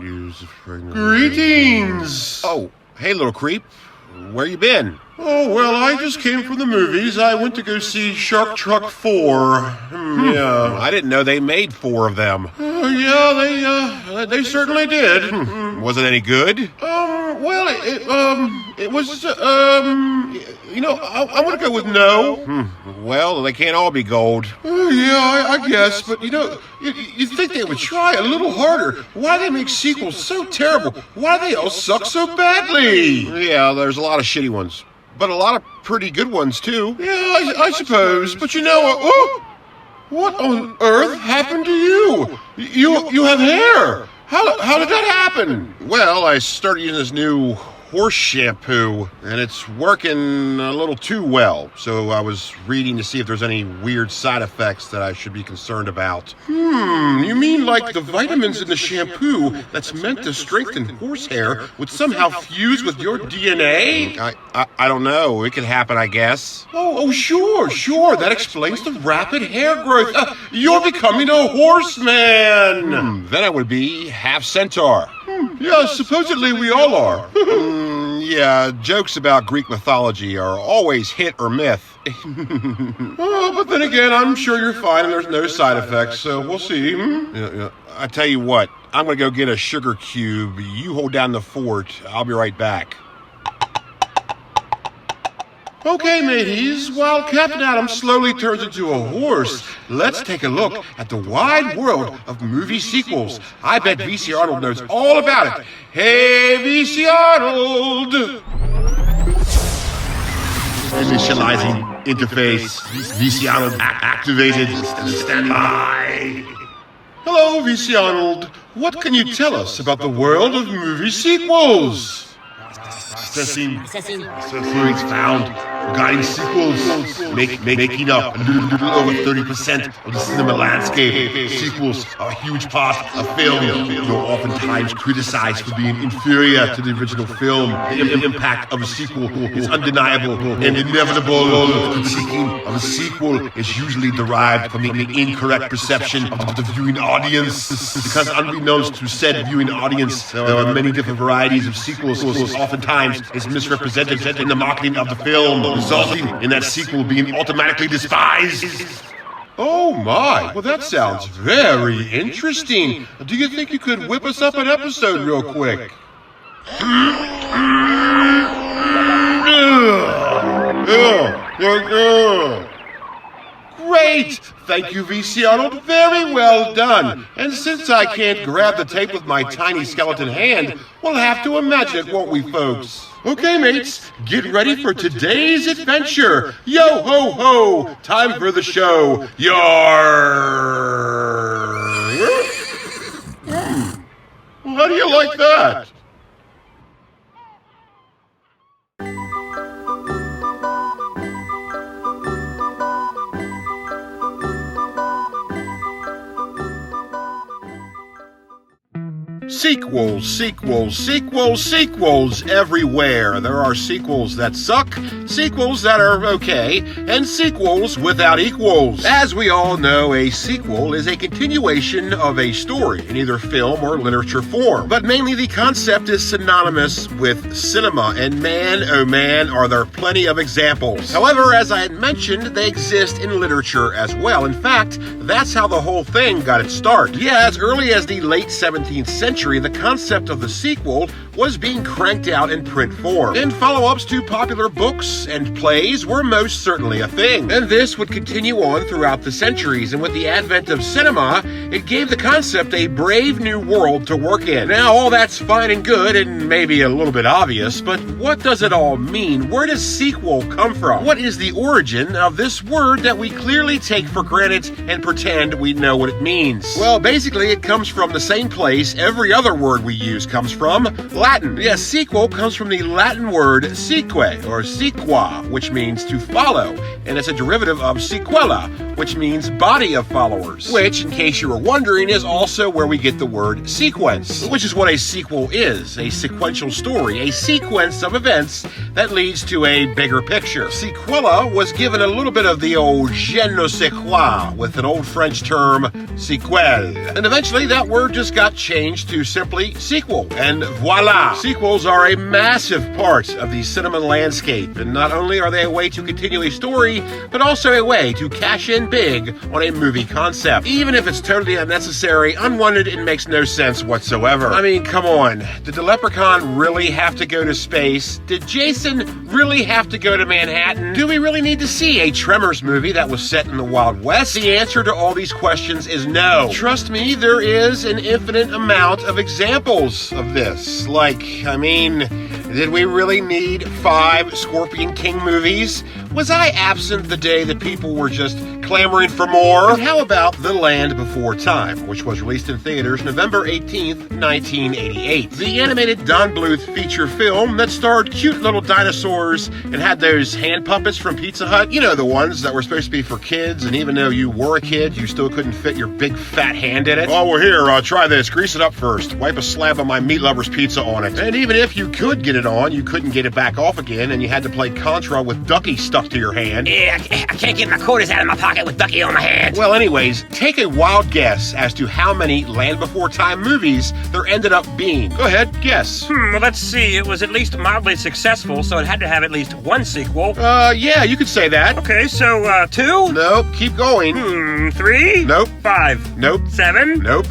use. Greetings! Oh, hey, little creep. Where you been? Oh, well, I just came from the movies. I went to go see Shark Truck 4. Yeah. I didn't know they made 4 of them. Yeah, they certainly did. Was it any good? Well, it was, I want to go with no. Well, they can't all be gold. Yeah, I guess, but you'd think they would try a little harder. Why do they make sequels so terrible? Why do they all suck so badly? Yeah, there's a lot of shitty ones, but a lot of pretty good ones, too. Yeah, I suppose, but what on earth happened to you? You have hair. How did that happen? Well, I started using this new horse shampoo, and it's working a little too well. So I was reading to see if there's any weird side effects that I should be concerned about. You mean like the vitamins in the shampoo that's meant to strengthen horsehair would somehow fuse with your DNA? I don't know. It could happen, I guess. Oh, sure. That explains the rapid hair growth. You're becoming a horseman. Then I would be half centaur. Yeah, supposedly we all are. Yeah, jokes about Greek mythology are always hit or myth. But then again, I'm sure you're fine and there's no side effects, so we'll see. Yeah. I tell you what, I'm gonna go get a sugar cube. You hold down the fort. I'll be right back. Okay, mateys, while Captain Adam slowly turns into a horse, let's take a look at the wide world of movie sequels. I bet VC Arnold knows all about it. Hey, VC Arnold! Initializing interface. VC Arnold activated. Stand by. Hello, VC Arnold. What can you tell us about the world of movie sequels? Processing queries found regarding sequels, making up a little over 30% of the cinema landscape. Sequels are a huge part of film, though oftentimes criticized for being inferior to the original film. The impact of a sequel is undeniable and inevitable. Critiquing of a sequel is usually derived from the incorrect perception of the viewing audience. Because unbeknownst to said viewing audience, there are many different varieties of sequels, oftentimes is misrepresented in the marketing of the film, resulting in that sequel being automatically despised. Oh my, well that sounds very interesting. Do you think you could whip us up an episode real quick? Great! Thank you, VC Arnold. Very well done. And since I can't grab the tape with my tiny skeleton hand, we'll have to imagine it, won't we, folks? Okay, mates, get ready for today's adventure. Yo ho ho! Time for the show. How do you like that? Sequels everywhere. There are sequels that suck, sequels that are okay, and sequels without equals. As we all know, a sequel is a continuation of a story in either film or literature form. But mainly the concept is synonymous with cinema, and man, oh man, are there plenty of examples. However, as I had mentioned, they exist in literature as well. In fact, that's how the whole thing got its start. Yeah, as early as the late 17th century, the concept of the sequel was being cranked out in print form, and follow-ups to popular books and plays were most certainly a thing. And this would continue on throughout the centuries, and with the advent of cinema, it gave the concept a brave new world to work in. Now, all that's fine and good, and maybe a little bit obvious, but what does it all mean? Where does sequel come from? What is the origin of this word that we clearly take for granted and pretend we know what it means? Well, basically, it comes from the same place every other word we use comes from, Latin. Yes, sequel comes from the Latin word seque or sequa, which means to follow, and it's a derivative of sequela, which means body of followers, which, in case you were wondering, is also where we get the word sequence, which is what a sequel is, a sequential story, a sequence of events that leads to a bigger picture. Sequela was given a little bit of the old je ne sais quoi with an old French term, sequel, and eventually that word just got changed to simply sequel, and voila! Sequels are a massive part of the cinema landscape, and not only are they a way to continue a story, but also a way to cash in big on a movie concept, even if it's totally unnecessary, unwanted, and makes no sense whatsoever. I mean, come on. Did the leprechaun really have to go to space? Did Jason really have to go to Manhattan? Do we really need to see a Tremors movie that was set in the Wild West? The answer to all these questions is no. Trust me, there is an infinite amount of examples of this. Did we really need 5 Scorpion King movies? Was I absent the day that people were just clamoring for more? And how about The Land Before Time, which was released in theaters November 18th, 1988. The animated Don Bluth feature film that starred cute little dinosaurs and had those hand puppets from Pizza Hut. You know, the ones that were supposed to be for kids, and even though you were a kid, you still couldn't fit your big fat hand in it. Oh, well, here, try this. Grease it up first. Wipe a slab of my meat lover's pizza on it. And even if you could get it on, you couldn't get it back off again, and you had to play Contra with Ducky stuck to your hand. Yeah, I can't get my quarters out of my pocket with Ducky on my hand. Well, anyways, take a wild guess as to how many Land Before Time movies there ended up being. Go ahead, guess. Well, let's see. It was at least mildly successful, so it had to have at least 1 sequel. Yeah, you could say that. Okay, so, 2? Nope, keep going. 3? Nope. 5? Nope. 7? Nope.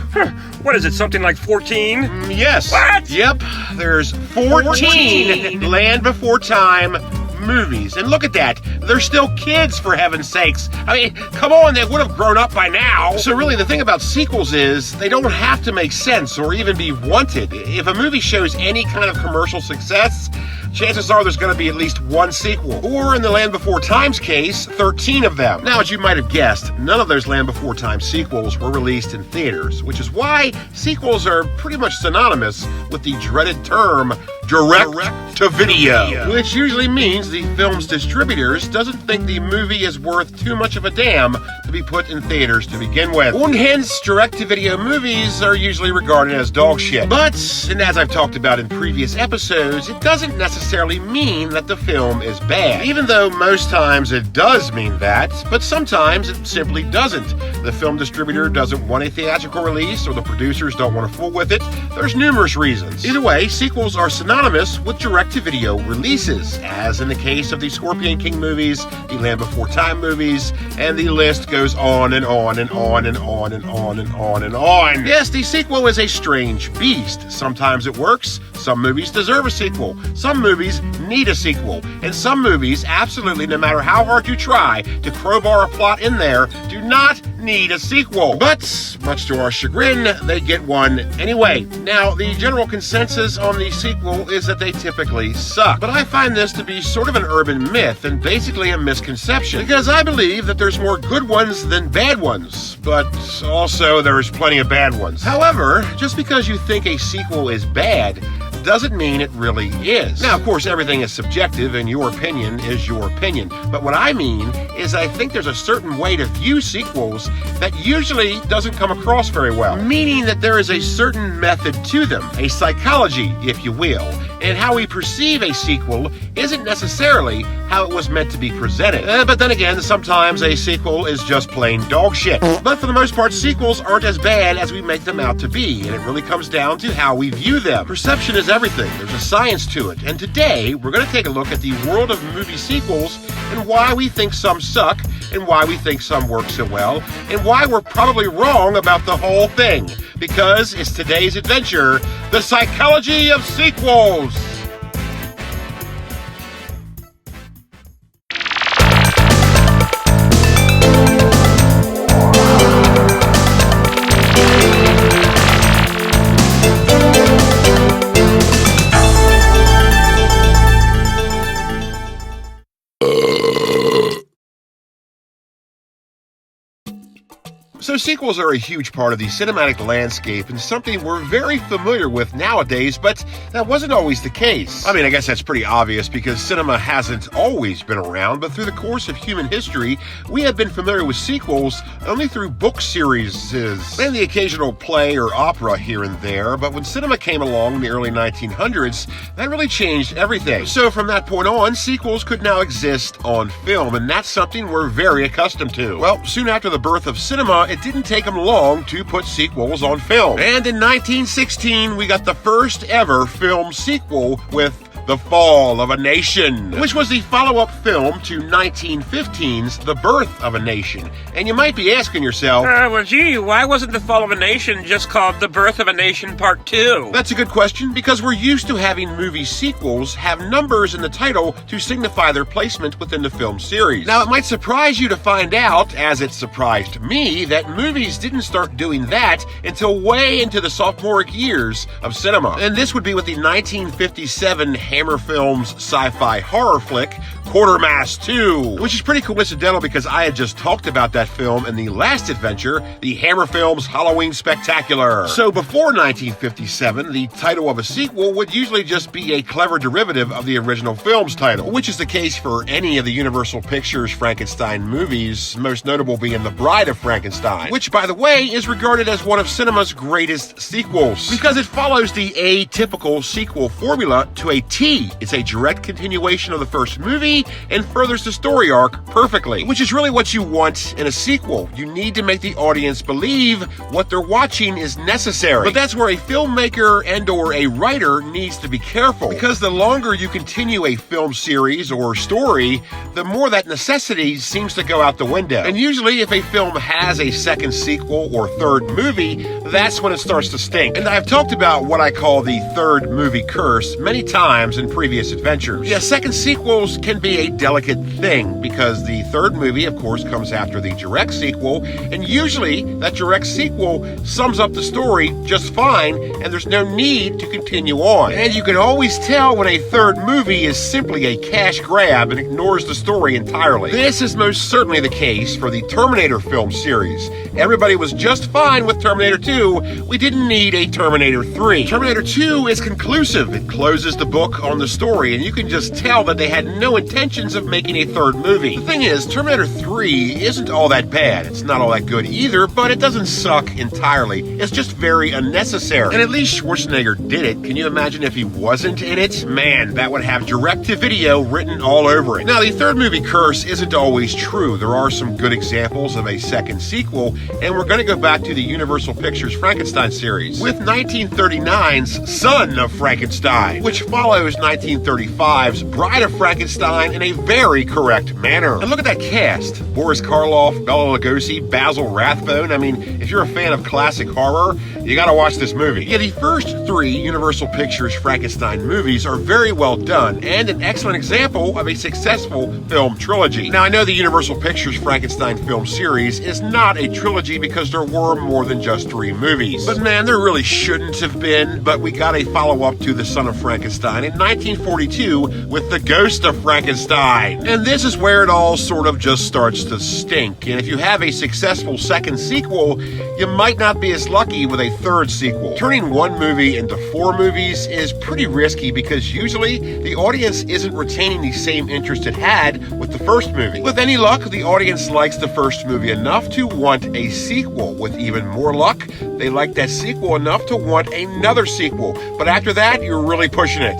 What is it, something like 14? Yes. What? Yep, there's 14 Land Before Time movies. And look at that. They're still kids, for heaven's sakes. I mean, come on, they would have grown up by now. So really, the thing about sequels is they don't have to make sense or even be wanted. If a movie shows any kind of commercial success, chances are there's going to be at least 1 sequel. Or in the Land Before Time's case, 13 of them. Now, as you might have guessed, none of those Land Before Time sequels were released in theaters, which is why sequels are pretty much synonymous with the dreaded term direct-to-video, which usually means the film's distributors doesn't think the movie is worth too much of a damn to be put in theaters to begin with. And hence, direct-to-video movies are usually regarded as dog shit. But, and as I've talked about in previous episodes, it doesn't necessarily mean that the film is bad, even though most times it does mean that, but sometimes it simply doesn't. The film distributor doesn't want a theatrical release, or the producers don't want to fool with it. There's numerous reasons. Either way, sequels are synonymous with direct-to-video releases, as in the case of the Scorpion King movies, the Land Before Time movies, and the list goes on and on and on and on and on and on and on. Yes, the sequel is a strange beast. Sometimes it works, some movies deserve a sequel, some movies need a sequel, and some movies, absolutely no matter how hard you try to crowbar a plot in there, do not need a sequel. But, much to our chagrin, they get one anyway. Now, the general consensus on the sequel is that they typically suck. But I find this to be sort of an urban myth and basically a misconception, because I believe that there's more good ones than bad ones, but also there's plenty of bad ones. However, just because you think a sequel is bad doesn't mean it really is. Now, of course, everything is subjective, and your opinion is your opinion. But what I mean is I think there's a certain way to view sequels that usually doesn't come across very well, meaning that there is a certain method to them, a psychology, if you will, and how we perceive a sequel isn't necessarily how it was meant to be presented. But then again, sometimes a sequel is just plain dog shit. But for the most part, sequels aren't as bad as we make them out to be, and it really comes down to how we view them. Perception is everything. There's a science to it. And today, we're going to take a look at the world of movie sequels and why we think some suck, and why we think some work so well, and why we're probably wrong about the whole thing. Because it's today's adventure, the psychology of sequels. So sequels are a huge part of the cinematic landscape and something we're very familiar with nowadays, but that wasn't always the case. I mean, I guess that's pretty obvious because cinema hasn't always been around, but through the course of human history, we have been familiar with sequels only through book series and the occasional play or opera here and there, but when cinema came along in the early 1900s, that really changed everything. So from that point on, sequels could now exist on film, and that's something we're very accustomed to. Well, soon after the birth of cinema, it didn't take them long to put sequels on film. And in 1916, we got the first ever film sequel with The Fall of a Nation, which was the follow-up film to 1915's The Birth of a Nation. And you might be asking yourself, well, gee, why wasn't The Fall of a Nation just called The Birth of a Nation Part 2? That's a good question, because we're used to having movie sequels have numbers in the title to signify their placement within the film series. Now, it might surprise you to find out, as it surprised me, that movies didn't start doing that until way into the sophomoric years of cinema. And this would be with the 1957 Hammer Films sci-fi horror flick, Quartermass 2, which is pretty coincidental because I had just talked about that film in the last adventure, the Hammer Films Halloween Spectacular. So before 1957, the title of a sequel would usually just be a clever derivative of the original film's title, which is the case for any of the Universal Pictures Frankenstein movies, most notable being The Bride of Frankenstein, which, by the way, is regarded as one of cinema's greatest sequels, because it follows the atypical sequel formula to a T. It's a direct continuation of the first movie and furthers the story arc perfectly, which is really what you want in a sequel. You need to make the audience believe what they're watching is necessary. But that's where a filmmaker and/or a writer needs to be careful, because the longer you continue a film series or story, the more that necessity seems to go out the window. And usually, if a film has a second sequel or third movie, that's when it starts to stink. And I've talked about what I call the third movie curse many times in previous adventures. Yeah, second sequels can be a delicate thing because the third movie, of course, comes after the direct sequel, and usually that direct sequel sums up the story just fine, and there's no need to continue on. And you can always tell when a third movie is simply a cash grab and ignores the story entirely. This is most certainly the case for the Terminator film series. Everybody was just fine with Terminator 2. We didn't need a Terminator 3. Terminator 2 is conclusive. It closes the book on the story, and you can just tell that they had no intentions of making a third movie. The thing is, Terminator 3 isn't all that bad. It's not all that good either, but it doesn't suck entirely. It's just very unnecessary. And at least Schwarzenegger did it. Can you imagine if he wasn't in it? Man, that would have direct-to-video written all over it. Now, the third movie curse isn't always true. There are some good examples of a second sequel, and we're going to go back to the Universal Pictures Frankenstein series with 1939's Son of Frankenstein, which follows 1935's Bride of Frankenstein in a very correct manner. And look at that cast. Boris Karloff, Bela Lugosi, Basil Rathbone. I mean, if you're a fan of classic horror, you gotta watch this movie. Yeah, the first three Universal Pictures Frankenstein movies are very well done and an excellent example of a successful film trilogy. Now, I know the Universal Pictures Frankenstein film series is not a trilogy because there were more than just three movies. But man, there really shouldn't have been, but we got a follow-up to The Son of Frankenstein in 1942 with The Ghost of Frankenstein. And this is where it all sort of just starts to stink. And if you have a successful second sequel, you might not be as lucky with a third sequel. Turning one movie into four movies is pretty risky because usually the audience isn't retaining the same interest it had with the first movie. With any luck, the audience likes the first movie enough to want a sequel. With even more luck, they like that sequel enough to want another sequel. But after that, you're really pushing it.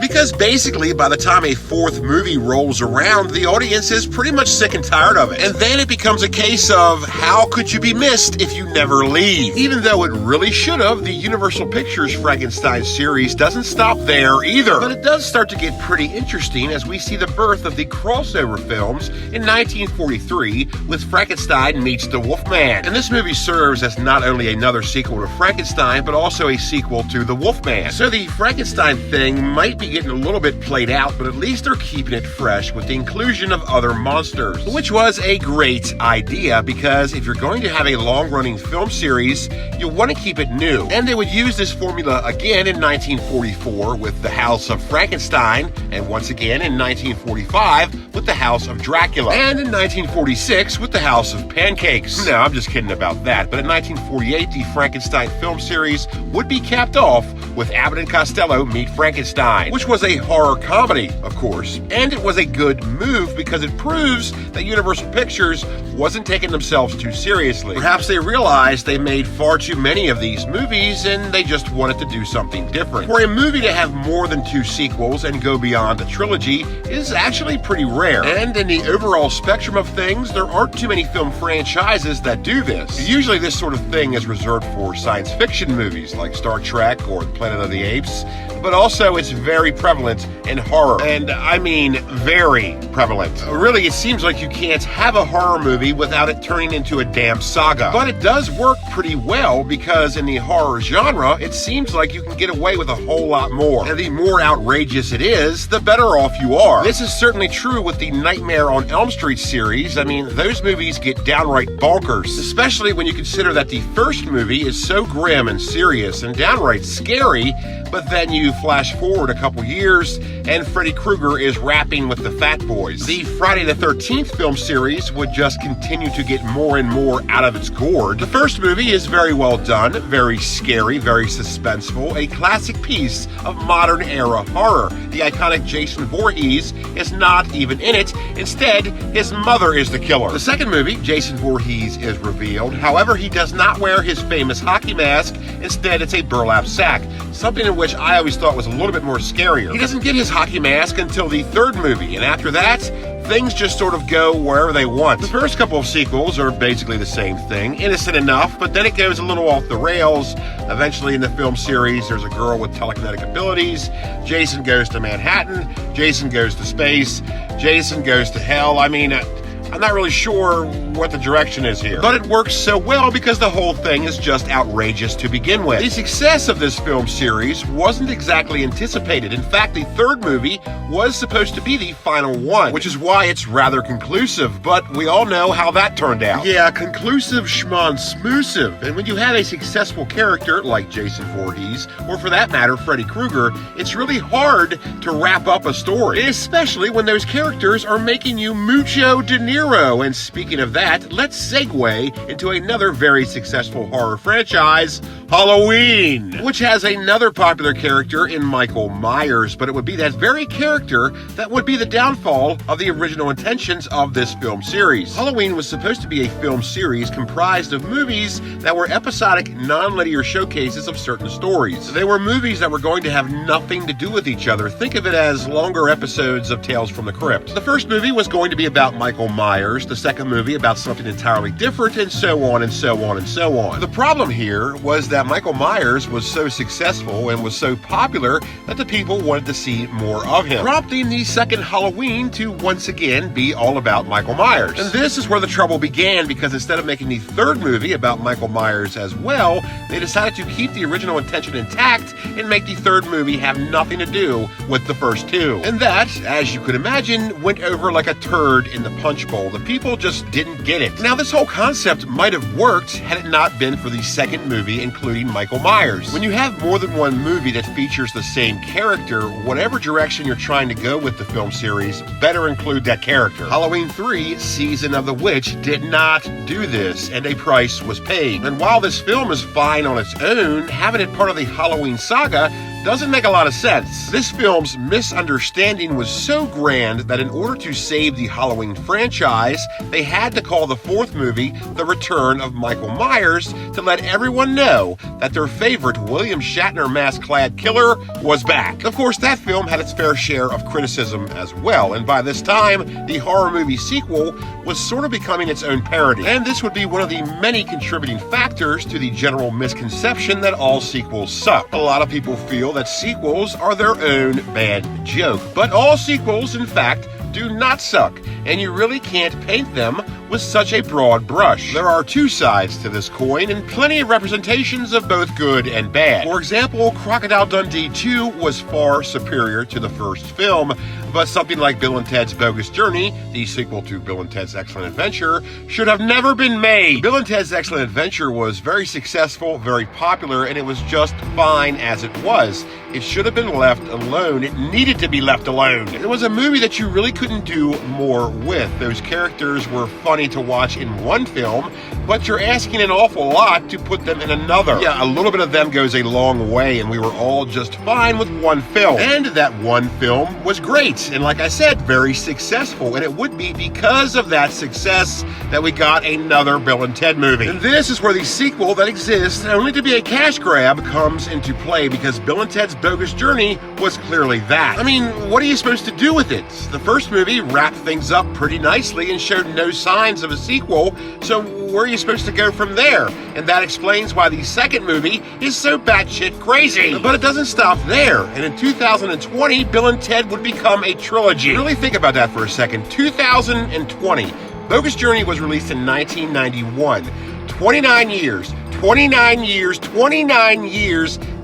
Because basically, by the time a fourth movie rolls around, the audience is pretty much sick and tired of it. And then it becomes a case of, how could you be missed if you never leave? Even though it really should have, the Universal Pictures Frankenstein series doesn't stop there either. But it does start to get pretty interesting as we see the birth of the crossover films in 1943 with Frankenstein Meets the Wolfman. And this movie serves as not only another sequel to Frankenstein, but also a sequel to The Wolfman. So the Frankenstein thing might be getting a little bit played out, but at least least they're keeping it fresh with the inclusion of other monsters, which was a great idea because if you're going to have a long-running film series, you'll want to keep it new. And they would use this formula again in 1944 with The House of Frankenstein, and once again in 1945 with The House of Dracula, and in 1946 with The House of Pancakes. No, I'm just kidding about that, but in 1948 the Frankenstein film series would be capped off with Abbott and Costello Meet Frankenstein, which was a horror comedy, of course. And it was a good move because it proves that Universal Pictures wasn't taking themselves too seriously. Perhaps they realized they made far too many of these movies and they just wanted to do something different. For a movie to have more than 2 sequels and go beyond a trilogy is actually pretty rare. And in the overall spectrum of things, there aren't too many film franchises that do this. Usually this sort of thing is reserved for science fiction movies like Star Trek or Planet of the Apes, but also it's very prevalent in horror. And I mean very prevalent. Really, it seems like you can't have a horror movie without it turning into a damn saga. But it does work pretty well because in the horror genre, it seems like you can get away with a whole lot more. And the more outrageous it is, the better off you are. This is certainly true with the Nightmare on Elm Street series. I mean, those movies get downright bonkers, especially when you consider that the first movie is so grim and serious and downright scary, but then you flash forward a couple years and Freddy Krueger is rapping with the Fat Boys. The Friday the 13th film series would just continue to get more and more out of its gourd. The first movie is very well done, very scary, very suspenseful, a classic piece of modern era horror. The iconic Jason Voorhees is not even in it. Instead, his mother is the killer. The second movie, Jason Voorhees is revealed. However, he does not wear his famous hockey mask. Instead, it's a burlap sack, something in which I always thought was a little bit more scarier. He doesn't get his hockey mask until the third movie, and after that, things just sort of go wherever they want. The first couple of sequels are basically the same thing, innocent enough, but then it goes a little off the rails. Eventually in the film series, there's a girl with telekinetic abilities. Jason goes to Manhattan. Jason goes to space. Jason goes to hell. I mean, I'm not really sure what the direction is here. But it works so well because the whole thing is just outrageous to begin with. The success of this film series wasn't exactly anticipated. In fact, the third movie was supposed to be the final one, which is why it's rather conclusive, but we all know how that turned out. Yeah, conclusive schmonsmoosive. And when you have a successful character like Jason Voorhees, or for that matter, Freddy Krueger, it's really hard to wrap up a story, especially when those characters are making you mucho dinero. And speaking of that, let's segue into another very successful horror franchise, Halloween, which has another popular character in Michael Myers, but it would be that very character that would be the downfall of the original intentions of this film series. Halloween was supposed to be a film series comprised of movies that were episodic, non-linear showcases of certain stories. They were movies that were going to have nothing to do with each other. Think of it as longer episodes of Tales from the Crypt. The first movie was going to be about Michael Myers, the second movie about something entirely different, and so on and so on and so on. The problem here was that Michael Myers was so successful and was so popular that the people wanted to see more of him, prompting the second Halloween to once again be all about Michael Myers. And this is where the trouble began, because instead of making the third movie about Michael Myers as well, they decided to keep the original intention intact and make the third movie have nothing to do with the first two. And that, as you could imagine, went over like a turd in the punch bowl. The people just didn't get it. Now, this whole concept might have worked had it not been for the second movie including Michael Myers. When you have more than one movie that features the same character, whatever direction you're trying to go with the film series, better include that character. Halloween 3, Season of the Witch, did not do this, and a price was paid. And while this film is fine on its own, having it part of the Halloween saga doesn't make a lot of sense. This film's misunderstanding was so grand that in order to save the Halloween franchise, they had to call the fourth movie The Return of Michael Myers to let everyone know that their favorite William Shatner mask-clad killer was back. Of course, that film had its fair share of criticism as well, and by this time, the horror movie sequel was sort of becoming its own parody. And this would be one of the many contributing factors to the general misconception that all sequels suck. A lot of people feel that sequels are their own bad joke, but all sequels, in fact, do not suck, and you really can't paint them with such a broad brush. There are two sides to this coin and plenty of representations of both good and bad. For example, Crocodile Dundee 2 was far superior to the first film, but something like Bill and Ted's Bogus Journey, the sequel to Bill and Ted's Excellent Adventure, should have never been made. Bill and Ted's Excellent Adventure was very successful, very popular, and it was just fine as it was. It should have been left alone. It needed to be left alone. It was a movie that you really couldn't do more with. Those characters were funny to watch in one film, but you're asking an awful lot to put them in another. Yeah, a little bit of them goes a long way, and we were all just fine with one film. And that one film was great, and like I said, very successful, and it would be because of that success that we got another Bill and Ted movie. And this is where the sequel that exists only to be a cash grab comes into play, because Bill and Ted's Bogus Journey was clearly that. I mean, what are you supposed to do with it? The first movie wrapped things up pretty nicely and showed no signs of a sequel, so where are you supposed to go from there? And that explains why the second movie is so batshit crazy. But it doesn't stop there, and in 2020, Bill and Ted would become a trilogy. Really think about that for a second. 2020. Bogus Journey was released in 1991. 29 years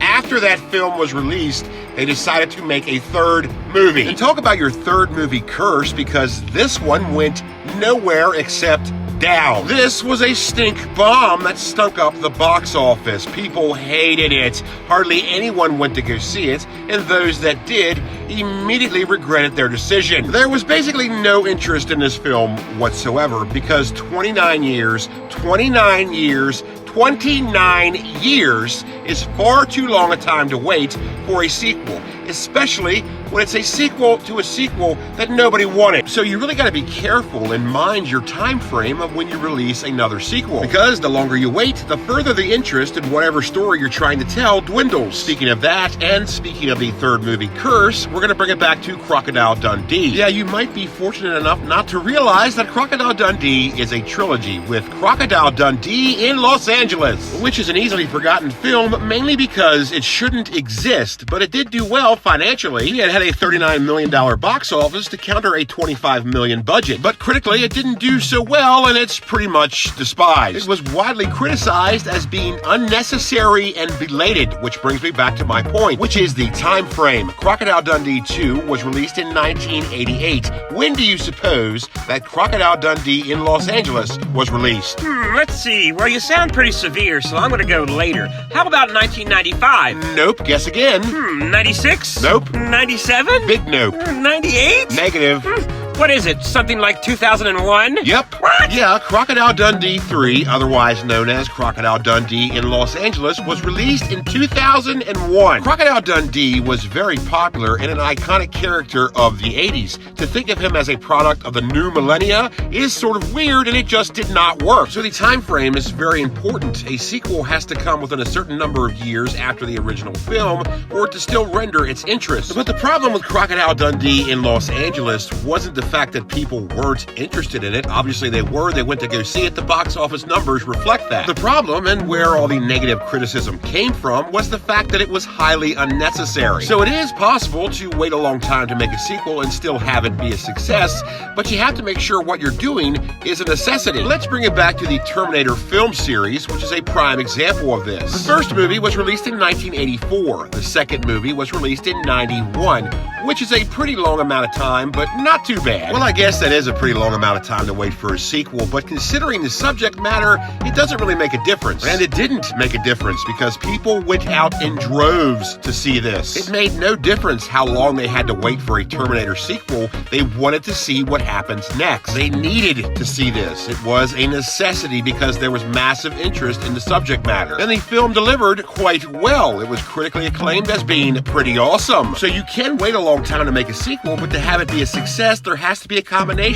after that film was released, they decided to make a third movie. And talk about your third movie curse, because this one went nowhere except down. This was a stink bomb that stunk up the box office. People hated it. Hardly anyone went to go see it, and those that did immediately regretted their decision. There was basically no interest in this film whatsoever, because 29 years is far too long a time to wait for a sequel, especially when it's a sequel to a sequel that nobody wanted. So you really got to be careful and mind your time frame of when you release another sequel, because the longer you wait, the further the interest in whatever story you're trying to tell dwindles. Speaking of that, and speaking of the third movie curse, we're going to bring it back to Crocodile Dundee. Yeah, you might be fortunate enough not to realize that Crocodile Dundee is a trilogy, with Crocodile Dundee in Los Angeles, which is an easily forgotten film, mainly because it shouldn't exist, but it did do well financially. It had a $39 million box office to counter a $25 million budget, but critically it didn't do so well, and it's pretty much despised. It was widely criticized as being unnecessary and belated, which brings me back to my point, which is the time frame. Crocodile Dundee 2 was released in 1988. When do you suppose that Crocodile Dundee in Los Angeles was released? Let's see. Well, you sound pretty severe, so I'm going to go later. How about 1995? Nope. Guess again. 96? Nope. 97? Big nope. 98? Negative. What is it? Something like 2001? Yep. What? Yeah, Crocodile Dundee 3, otherwise known as Crocodile Dundee in Los Angeles, was released in 2001. Crocodile Dundee was very popular and an iconic character of the 80s. To think of him as a product of the new millennia is sort of weird, and it just did not work. So the time frame is very important. A sequel has to come within a certain number of years after the original film for it to still render its interest. But the problem with Crocodile Dundee in Los Angeles wasn't the fact that people weren't interested in it. Obviously they were. They went to go see it. The box office numbers reflect that. The problem, and where all the negative criticism came from, was the fact that it was highly unnecessary. So it is possible to wait a long time to make a sequel and still have it be a success, but you have to make sure what you're doing is a necessity. Let's bring it back to the Terminator film series, which is a prime example of this. The first movie was released in 1984. The second movie was released in 91, which is a pretty long amount of time, but not too bad. Well, I guess that is a pretty long amount of time to wait for a sequel, but considering the subject matter, it doesn't really make a difference. And it didn't make a difference because people went out in droves to see this. It made no difference how long they had to wait for a Terminator sequel. They wanted to see what happens next. They needed to see this. It was a necessity because there was massive interest in the subject matter. And the film delivered quite well. It was critically acclaimed as being pretty awesome. So you can wait a long time to make a sequel, but to have it be a success, there has to be a combination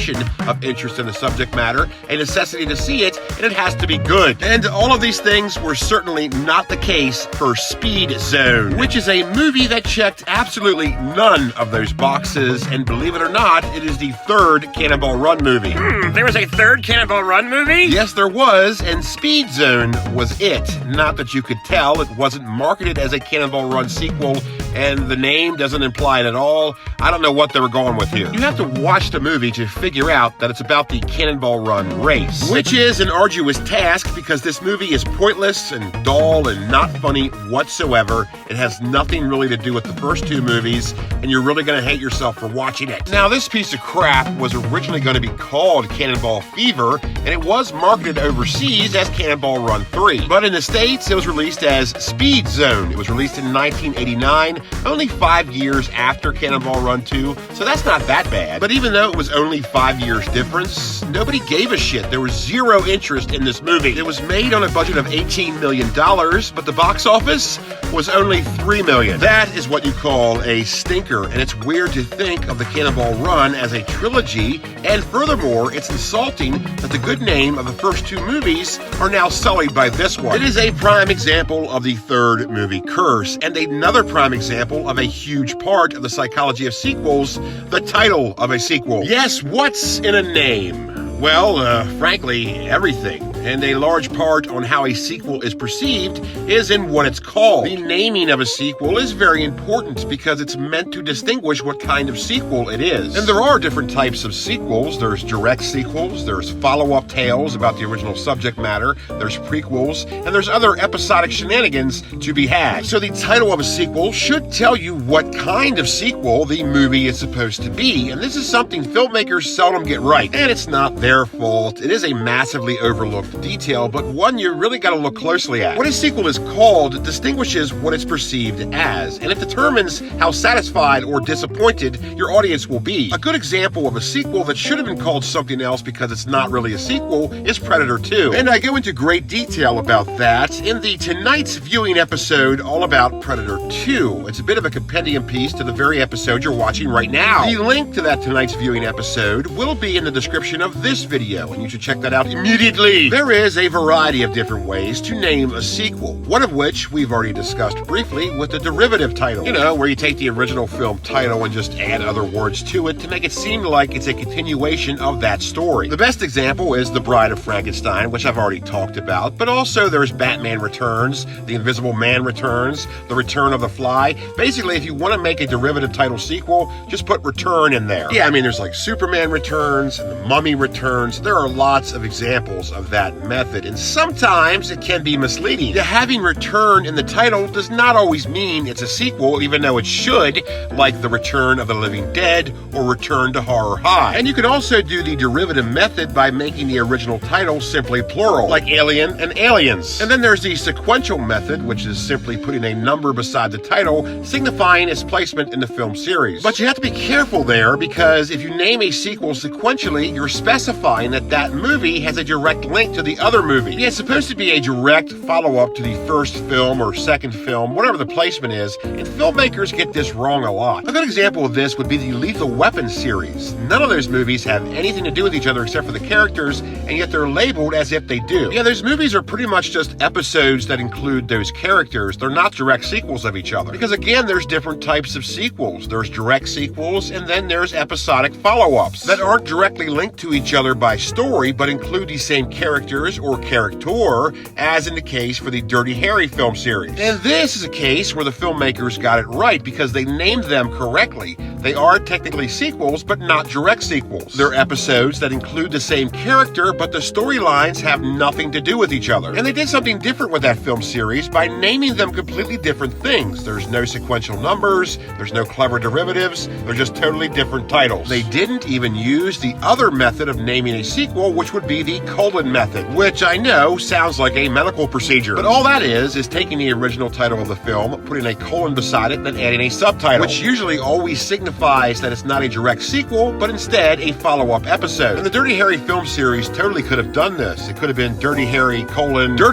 of interest in the subject matter, a necessity to see it, and it has to be good. And all of these things were certainly not the case for Speed Zone, which is a movie that checked absolutely none of those boxes, and believe it or not, it is the third Cannonball Run movie. There was a third Cannonball Run movie? Yes, there was, and Speed Zone was it. Not that you could tell, it wasn't marketed as a Cannonball Run sequel and the name doesn't imply it at all. I don't know what they were going with here. You have to watch the movie to figure out that it's about the Cannonball Run race, which is an arduous task because this movie is pointless and dull and not funny whatsoever. It has nothing really to do with the first two movies, and you're really going to hate yourself for watching it. Now, this piece of crap was originally going to be called Cannonball Fever, and it was marketed overseas as Cannonball Run 3. But in the States, it was released as Speed Zone. It was released in 1989, only 5 years after Cannonball Run 2, so that's not that bad. But even though it was only 5 years difference, nobody gave a shit. There was zero interest in this movie. It was made on a budget of $18 million, but the box office was only $3 million. That is what you call a stinker, and it's weird to think of the Cannonball Run as a trilogy, and furthermore, it's insulting that the good name of the first two movies are now sullied by this one. It is a prime example of the third movie curse, and another prime example of a huge part of the psychology of sequels, the title of a sequel. Yes, what's in a name? Well, frankly, everything. And a large part on how a sequel is perceived is in what it's called. The naming of a sequel is very important because it's meant to distinguish what kind of sequel it is. And there are different types of sequels. There's direct sequels, there's follow-up tales about the original subject matter, there's prequels, and there's other episodic shenanigans to be had. So the title of a sequel should tell you what kind of sequel the movie is supposed to be. And this is something filmmakers seldom get right. And it's not their fault. It is a massively overlooked detail, but one you really got to look closely at. What a sequel is called distinguishes what it's perceived as, and it determines how satisfied or disappointed your audience will be. A good example of a sequel that should have been called something else because it's not really a sequel is Predator 2. And I go into great detail about that in the tonight's viewing episode all about Predator 2. It's a bit of a compendium piece to the very episode you're watching right now. The link to that tonight's viewing episode will be in the description of this video, and you should check that out immediately. There is a variety of different ways to name a sequel, one of which we've already discussed briefly with the derivative title. You know, where you take the original film title and just add other words to it to make it seem like it's a continuation of that story. The best example is The Bride of Frankenstein, which I've already talked about, but also there's Batman Returns, The Invisible Man Returns, The Return of the Fly. Basically, if you want to make a derivative title sequel, just put return in there. Yeah, I mean, there's like Superman Returns and The Mummy Returns. There are lots of examples of that method, and sometimes it can be misleading. Having return in the title does not always mean it's a sequel, even though it should, like The Return of the Living Dead or Return to Horror High. And you can also do the derivative method by making the original title simply plural, like Alien and Aliens. And then there's the sequential method, which is simply putting a number beside the title, signifying its placement in the film series. But you have to be careful there, because if you name a sequel sequentially, you're specifying that that movie has a direct link to the other movie. Yeah, it's supposed to be a direct follow-up to the first film or second film, whatever the placement is, and filmmakers get this wrong a lot. A good example of this would be the Lethal Weapon series. None of those movies have anything to do with each other except for the characters, and yet they're labeled as if they do. Yeah, those movies are pretty much just episodes that include those characters. They're not direct sequels of each other. Because again, there's different types of sequels. There's direct sequels, and then there's episodic follow-ups that aren't directly linked to each other by story, but include the same characters or character, as in the case for the Dirty Harry film series. And this is a case where the filmmakers got it right because they named them correctly. They are technically sequels, but not direct sequels. They're episodes that include the same character, but the storylines have nothing to do with each other. And they did something different with that film series by naming them completely different things. There's no sequential numbers, there's no clever derivatives, they're just totally different titles. They didn't even use the other method of naming a sequel, which would be the colon method, which I know sounds like a medical procedure. But all that is taking the original title of the film, putting a colon beside it, then adding a subtitle, which usually always signifies that it's not a direct sequel, but instead a follow-up episode. And the Dirty Harry film series totally could have done this. It could have been Dirty Harry colon. No,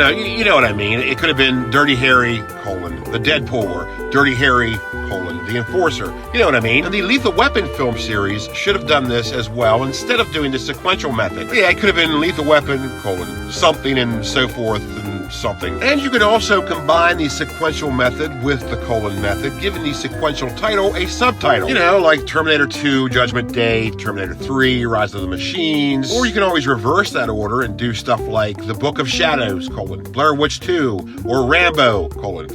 you know what I mean. It could have been Dirty Harry colon, the Deadpool, or Dirty Harry colon, the Enforcer. You know what I mean? And the Lethal Weapon film series should have done this as well, instead of doing the sequential method. Yeah, it could have been Lethal Weapon colon something and so forth, and something. And you can also combine the sequential method with the colon method, giving the sequential title a subtitle. You know, like Terminator 2, Judgment Day, Terminator 3, Rise of the Machines. Or you can always reverse that order and do stuff like The Book of Shadows, Blair Witch 2, or Rambo,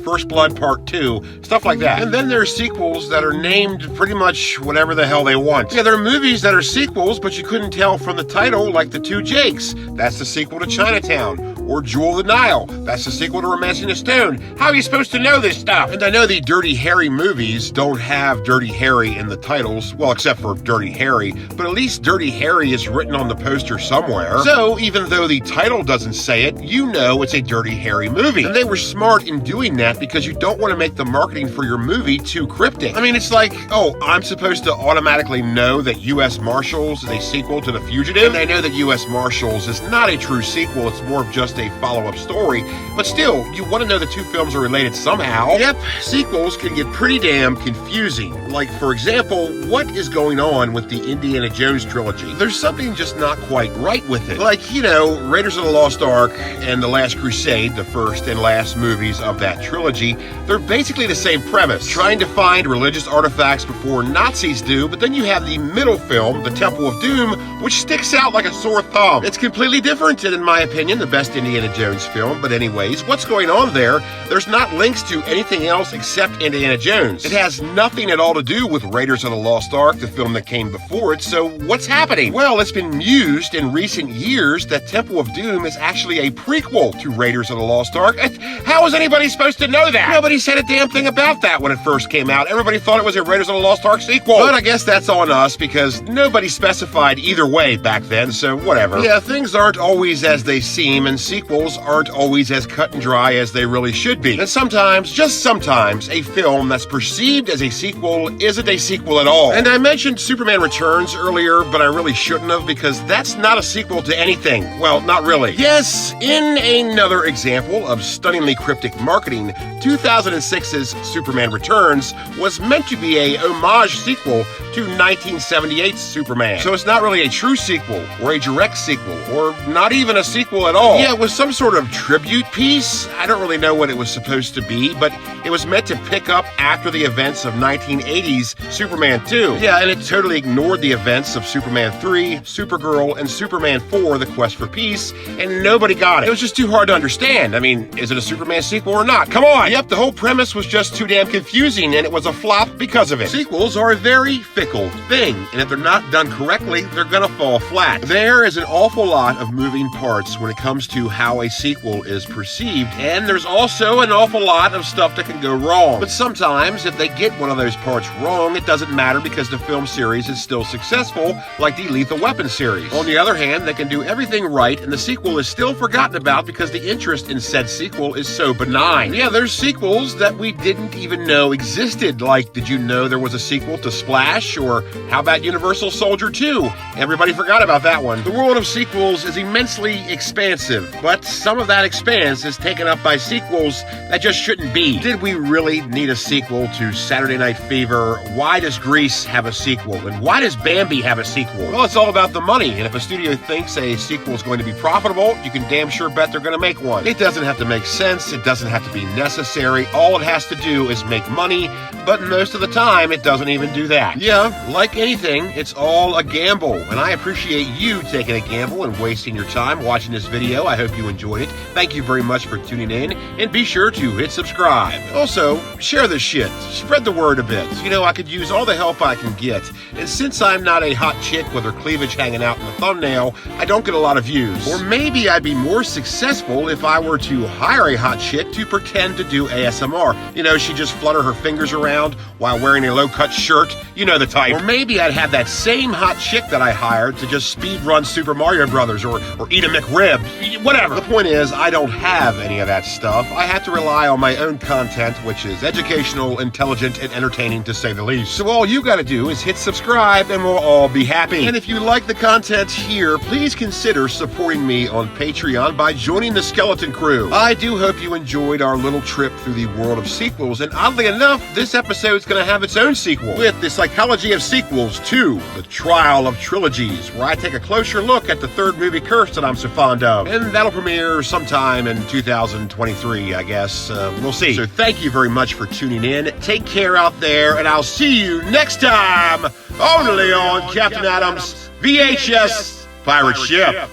First Blood Part 2, stuff like that. And then there's sequels that are named pretty much whatever the hell they want. Yeah, there are movies that are sequels, but you couldn't tell from the title, like The Two Jakes. That's the sequel to Chinatown. Or Jewel of the Nile. That's the sequel to Romancing the Stone. How are you supposed to know this stuff? And I know the Dirty Harry movies don't have Dirty Harry in the titles, well, except for Dirty Harry, but at least Dirty Harry is written on the poster somewhere. So, even though the title doesn't say it, you know it's a Dirty Harry movie. And they were smart in doing that because you don't want to make the marketing for your movie too cryptic. I mean, it's like, oh, I'm supposed to automatically know that U.S. Marshals is a sequel to The Fugitive, and I know that U.S. Marshals is not a true sequel, it's more of just a follow-up story, but still, you want to know the two films are related somehow. Yep, sequels can get pretty damn confusing. Like, for example, what is going on with the Indiana Jones trilogy? There's something just not quite right with it. Like, you know, Raiders of the Lost Ark and The Last Crusade, the first and last movies of that trilogy, they're basically the same premise, trying to find religious artifacts before Nazis do, but then you have the middle film, The Temple of Doom, which sticks out like a sore thumb. It's completely different, and in my opinion, the best Indiana Jones film, but anyways, what's going on there? There's not links to anything else except Indiana Jones. It has nothing at all to do with Raiders of the Lost Ark, the film that came before it, so what's happening? Well, it's been mused in recent years that Temple of Doom is actually a prequel to Raiders of the Lost Ark. How is anybody supposed to know that? Nobody said a damn thing about that when it first came out. Everybody thought it was a Raiders of the Lost Ark sequel. But I guess that's on us because nobody specified either way back then, so whatever. Yeah, things aren't always as they seem, and sequels aren't always as cut and dry as they really should be. And sometimes, just sometimes, a film that's perceived as a sequel isn't a sequel at all. And I mentioned Superman Returns earlier, but I really shouldn't have because that's not a sequel to anything. Well, not really. Yes, in another example of stunningly cryptic marketing, 2006's Superman Returns was meant to be a homage sequel to 1978's Superman. So it's not really a true sequel, or a direct sequel, or not even a sequel at all. Yeah, it was some sort of tribute piece. I don't really know what it was supposed to be, but it was meant to pick up after the events of 1980's Superman 2. Yeah, and it totally ignored the events of Superman 3, Supergirl, and Superman 4, The Quest for Peace, and nobody got it. It was just too hard to understand. I mean, is it a Superman sequel or not? Come on! Yep, the whole premise was just too damn confusing, and it was a flop because of it. Sequels are a very fickle thing, and if they're not done correctly, they're gonna fall flat. There is an awful lot of moving parts when it comes to how a sequel is perceived, and there's also an awful lot of stuff that can go wrong. But sometimes, if they get one of those parts wrong, it doesn't matter because the film series is still successful, like the Lethal Weapon series. On the other hand, they can do everything right, and the sequel is still forgotten about because the interest in said sequel is so benign. Yeah, there's sequels that we didn't even know existed, like, did you know there was a sequel to Splash, or how about Universal Soldier 2? Everybody forgot about that one. The world of sequels is immensely expansive, but some of that expanse is taken up by sequels that just shouldn't be. Did we really need a sequel to Saturday Night Fever? Why does Grease have a sequel? And why does Bambi have a sequel? Well, it's all about the money, and if a studio thinks a sequel is going to be profitable, you can damn sure bet they're going to make one. It doesn't have to make sense, it doesn't have to be necessary, all it has to do is make money, but most of the time, it doesn't even do that. Yeah, like anything, it's all a gamble, and I appreciate you taking a gamble and wasting your time watching this video. I hope you enjoyed it. Thank you very much for tuning in, and be sure to hit subscribe. Also, share this shit. Spread the word a bit. You know, I could use all the help I can get, and since I'm not a hot chick with her cleavage hanging out in the thumbnail, I don't get a lot of views. Or maybe I'd be more successful if I were to hire a hot chick to pretend to do ASMR. You know, she just flutter her fingers around while wearing a low-cut shirt. You know the type. Or maybe I'd have that same hot chick that I hired to just speed run Super Mario Brothers or eat a McRib. Whatever. The point is, I don't have any of that stuff. I have to rely on my own content, which is educational, intelligent, and entertaining to say the least. So all you gotta do is hit subscribe and we'll all be happy. And if you like the content here, please consider supporting me on Patreon by joining the Skeleton Crew. I do hope you enjoyed our little trip through the world of sequels, and oddly enough, this episode's gonna have its own sequel, with the Psychology of Sequels 2, The Trial of Trilogies, where I take a closer look at the third movie curse that I'm so fond of. And that'll that'll premiere sometime in 2023, I guess. We'll see. So thank you very much for tuning in. Take care out there, and I'll see you next time only on Captain Adam's VHS Pirate Ship.